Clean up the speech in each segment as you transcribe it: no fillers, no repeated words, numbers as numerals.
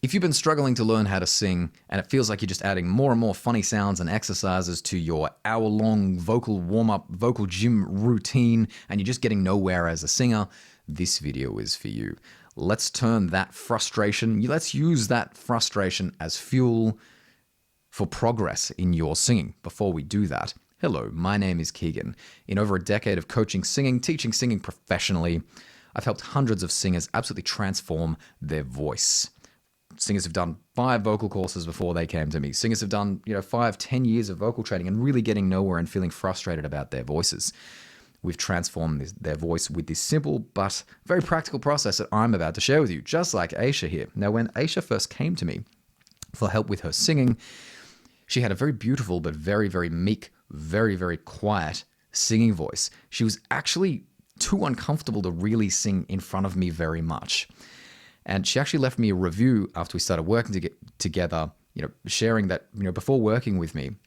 If you've been struggling to learn how to sing and it feels like you're just adding more and more funny sounds and exercises to your hour-long vocal warm-up, vocal gym routine, and you're just getting nowhere as a singer, this video is for you. Let's turn that frustration, let's use that frustration as fuel for progress in your singing. Before we do that, hello, my name is Keegan. In over a decade of coaching singing, teaching singing professionally, I've helped hundreds of singers absolutely transform their voice. Singers have done 5 vocal courses before they came to me. Singers have done, 5-10 years of vocal training and really getting nowhere and feeling frustrated about their voices. We've transformed their voice with this simple but very practical process that I'm about to share with you, just like Aisha here. Now, when Aisha first came to me for help with her singing, she had a very beautiful but very, very meek, very, very quiet singing voice. She was actually too uncomfortable to really sing in front of me very much. And she actually left me a review after we started working together, sharing that, before working with me,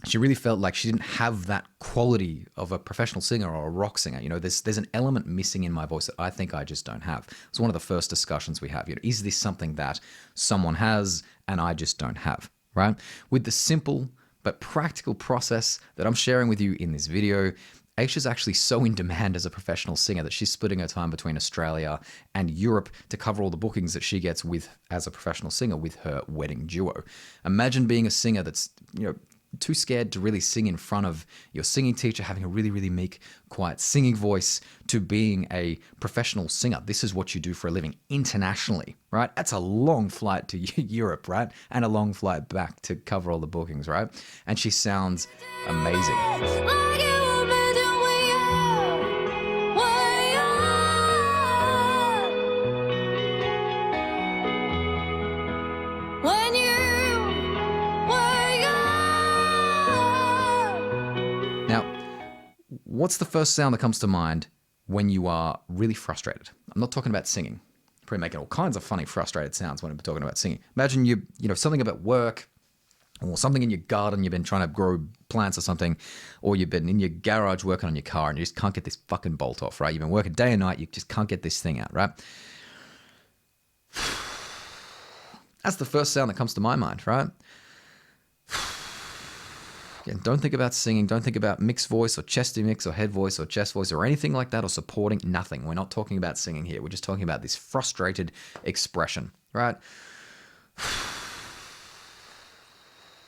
she really felt like she didn't have that quality of a professional singer or a rock singer. There's an element missing in my voice that I think I just don't have. It's one of the first discussions we have. Is this something that someone has and I just don't have, right? With the simple but practical process that I'm sharing with you in this video, Aisha's actually so in demand as a professional singer that she's splitting her time between Australia and Europe to cover all the bookings that she gets as a professional singer with her wedding duo. Imagine being a singer that's, too scared to really sing in front of your singing teacher, having a really, really meek, quiet singing voice, to being a professional singer. This is what you do for a living internationally, right? That's a long flight to Europe, right? And a long flight back to cover all the bookings, right? And she sounds amazing. What's the first sound that comes to mind when you are really frustrated? I'm not talking about singing. I'm probably making all kinds of funny, frustrated sounds when I'm talking about singing. Imagine something about work or something in your garden. You've been trying to grow plants or something, or you've been in your garage working on your car and you just can't get this fucking bolt off, right? You've been working day and night. You just can't get this thing out, right? That's the first sound that comes to my mind, right? Again, don't think about singing. Don't think about mixed voice or chesty mix or head voice or chest voice or anything like that or supporting. Nothing. We're not talking about singing here. We're just talking about this frustrated expression, right?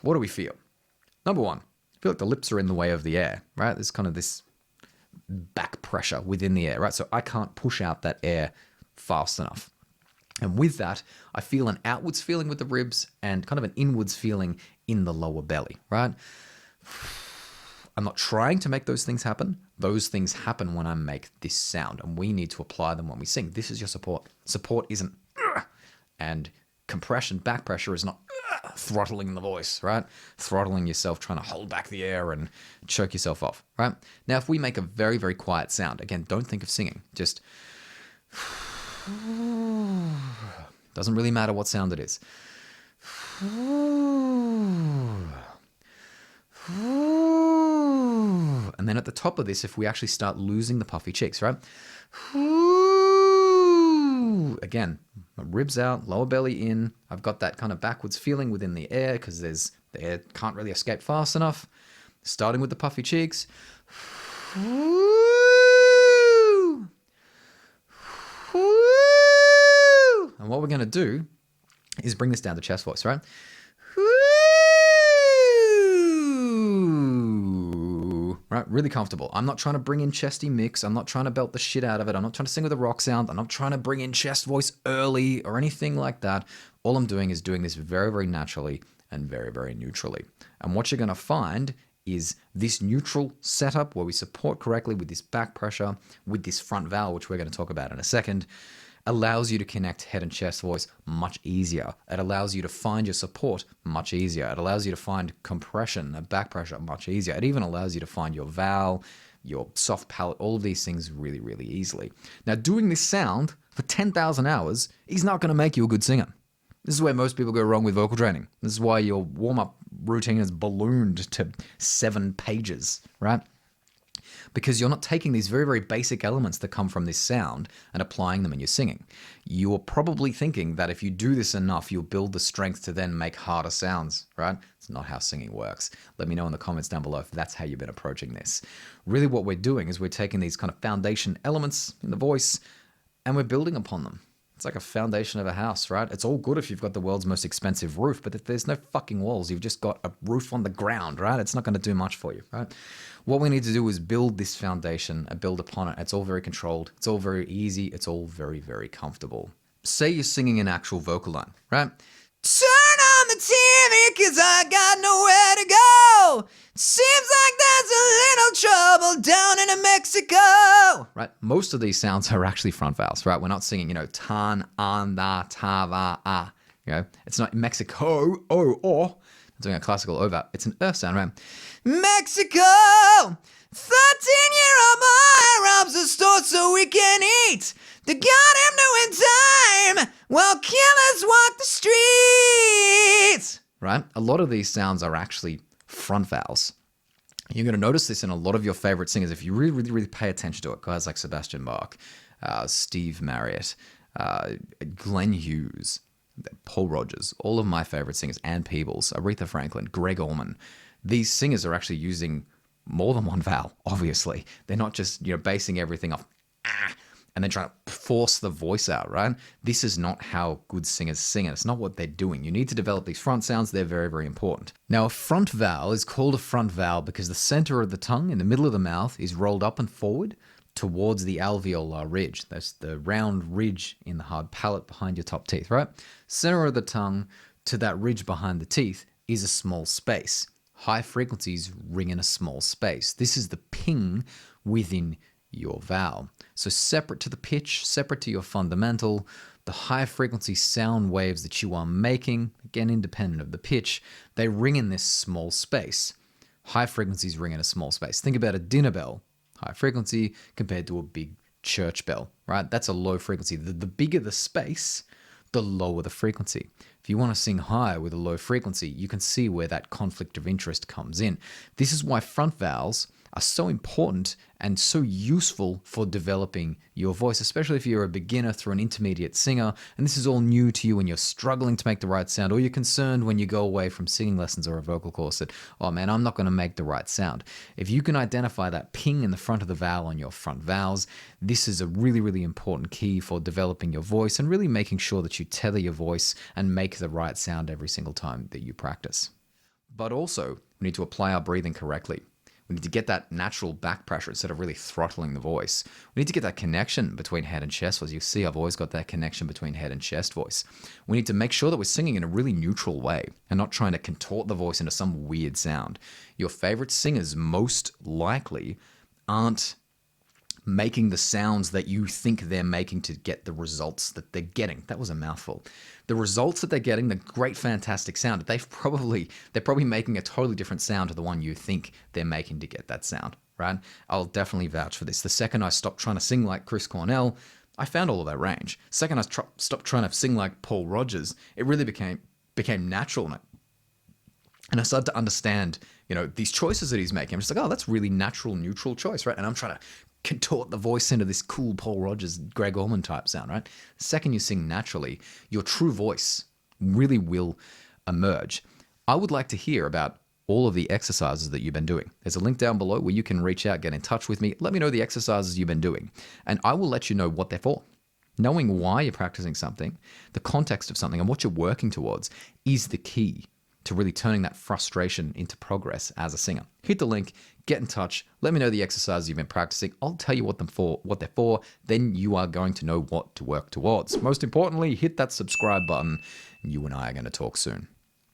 What do we feel? Number one, I feel like the lips are in the way of the air, right? There's kind of this back pressure within the air, right? So I can't push out that air fast enough. And with that, I feel an outwards feeling with the ribs and kind of an inwards feeling in the lower belly, right? I'm not trying to make those things happen. Those things happen when I make this sound, and we need to apply them when we sing. This is your support. Support isn't and compression, back pressure is not throttling the voice, right? Throttling yourself, trying to hold back the air and choke yourself off, right? Now, if we make a very, very quiet sound, again, don't think of singing. Just doesn't really matter what sound it is. And then at the top of this, if we actually start losing the puffy cheeks, right? Again, ribs out, lower belly in. I've got that kind of backwards feeling within the air because the air can't really escape fast enough. Starting with the puffy cheeks. And what we're going to do is bring this down to chest voice, right? Right, really comfortable. I'm not trying to bring in chesty mix. I'm not trying to belt the shit out of it. I'm not trying to sing with a rock sound. I'm not trying to bring in chest voice early or anything like that. All I'm doing is doing this very, very naturally and very, very neutrally. And what you're going to find is this neutral setup where we support correctly with this back pressure, with this front vowel, which we're going to talk about in a second, allows you to connect head and chest voice much easier. It allows you to find your support much easier. It allows you to find compression and back pressure much easier. It even allows you to find your vowel, your soft palate, all of these things really, really easily. Now, doing this sound for 10,000 hours is not going to make you a good singer. This is where most people go wrong with vocal training. This is why your warm-up routine is ballooned to 7 pages, right? because you're not taking these very, very basic elements that come from this sound and applying them in your singing. You're probably thinking that if you do this enough, you'll build the strength to then make harder sounds, right? It's not how singing works. Let me know in the comments down below if that's how you've been approaching this. Really what we're doing is we're taking these kind of foundation elements in the voice and we're building upon them. It's like a foundation of a house, right? It's all good if you've got the world's most expensive roof, but if there's no fucking walls, you've just got a roof on the ground, right? It's not going to do much for you, right? What we need to do is build this foundation and build upon it. It's all very controlled. It's all very easy. It's all very, very comfortable. Say you're singing an actual vocal line, right? Turn on the TV cause I got nowhere to go. Seems like there's a little trouble down in Mexico. Right? Most of these sounds are actually front vowels, right? We're not singing, tan, an, da, ta, va, a. It's not Mexico, o, or. I'm doing a classical O vowel. It's an sound, right? Mexico! 13-year-old boy robs a store so we can eat. They got him doing time while killers walk the streets. Right? A lot of these sounds are actually front vowels. You're going to notice this in a lot of your favorite singers if you really, really, really pay attention to it. Guys like Sebastian Bach, Steve Marriott, Glenn Hughes, Paul Rodgers, all of my favorite singers, Ann Peebles, Aretha Franklin, Greg Allman. These singers are actually using more than one vowel, obviously. They're not just, basing everything off and then trying to force the voice out, right? This is not how good singers sing, and it's not what they're doing. You need to develop these front sounds. They're very, very important. Now, a front vowel is called a front vowel because the center of the tongue in the middle of the mouth is rolled up and forward towards the alveolar ridge. That's the round ridge in the hard palate behind your top teeth, right? Center of the tongue to that ridge behind the teeth is a small space. High frequencies ring in a small space. This is the ping within your vowel. So separate to the pitch, separate to your fundamental, the high frequency sound waves that you are making, again independent of the pitch, they ring in this small space. High frequencies ring in a small space. Think about a dinner bell, high frequency compared to a big church bell, right? That's a low frequency. The bigger the space, the lower the frequency. If you want to sing high with a low frequency, you can see where that conflict of interest comes in. This is why front vowels are so important and so useful for developing your voice, especially if you're a beginner through an intermediate singer, and this is all new to you and you're struggling to make the right sound, or you're concerned when you go away from singing lessons or a vocal course that, oh man, I'm not going to make the right sound. If you can identify that ping in the front of the vowel on your front vowels, this is a really, really important key for developing your voice and really making sure that you tether your voice and make the right sound every single time that you practice. But also, we need to apply our breathing correctly. We need to get that natural back pressure instead of really throttling the voice. We need to get that connection between head and chest voice. You see, I've always got that connection between head and chest voice. We need to make sure that we're singing in a really neutral way and not trying to contort the voice into some weird sound. Your favorite singers most likely aren't making the sounds that you think they're making to get the results that they're getting. That was a mouthful. The results that they're getting, the great, fantastic sound, they're probably making a totally different sound to the one you think they're making to get that sound, right? I'll definitely vouch for this. The second I stopped trying to sing like Chris Cornell, I found all of that range. Second I stopped trying to sing like Paul Rodgers, it really became natural. And I started to understand, these choices that he's making. I'm just like, oh, that's really natural, neutral choice, right? And I'm trying to contort the voice into this cool Paul Rodgers, Greg Allman type sound, right? The second you sing naturally, your true voice really will emerge. I would like to hear about all of the exercises that you've been doing. There's a link down below where you can reach out, get in touch with me. Let me know the exercises you've been doing, and I will let you know what they're for. Knowing why you're practicing something, the context of something, and what you're working towards is the key to really turning that frustration into progress as a singer. Hit the link, get in touch, let me know the exercises you've been practicing. I'll tell you what they're for, then you are going to know what to work towards. Most importantly, hit that subscribe button, and you and I are going to talk soon.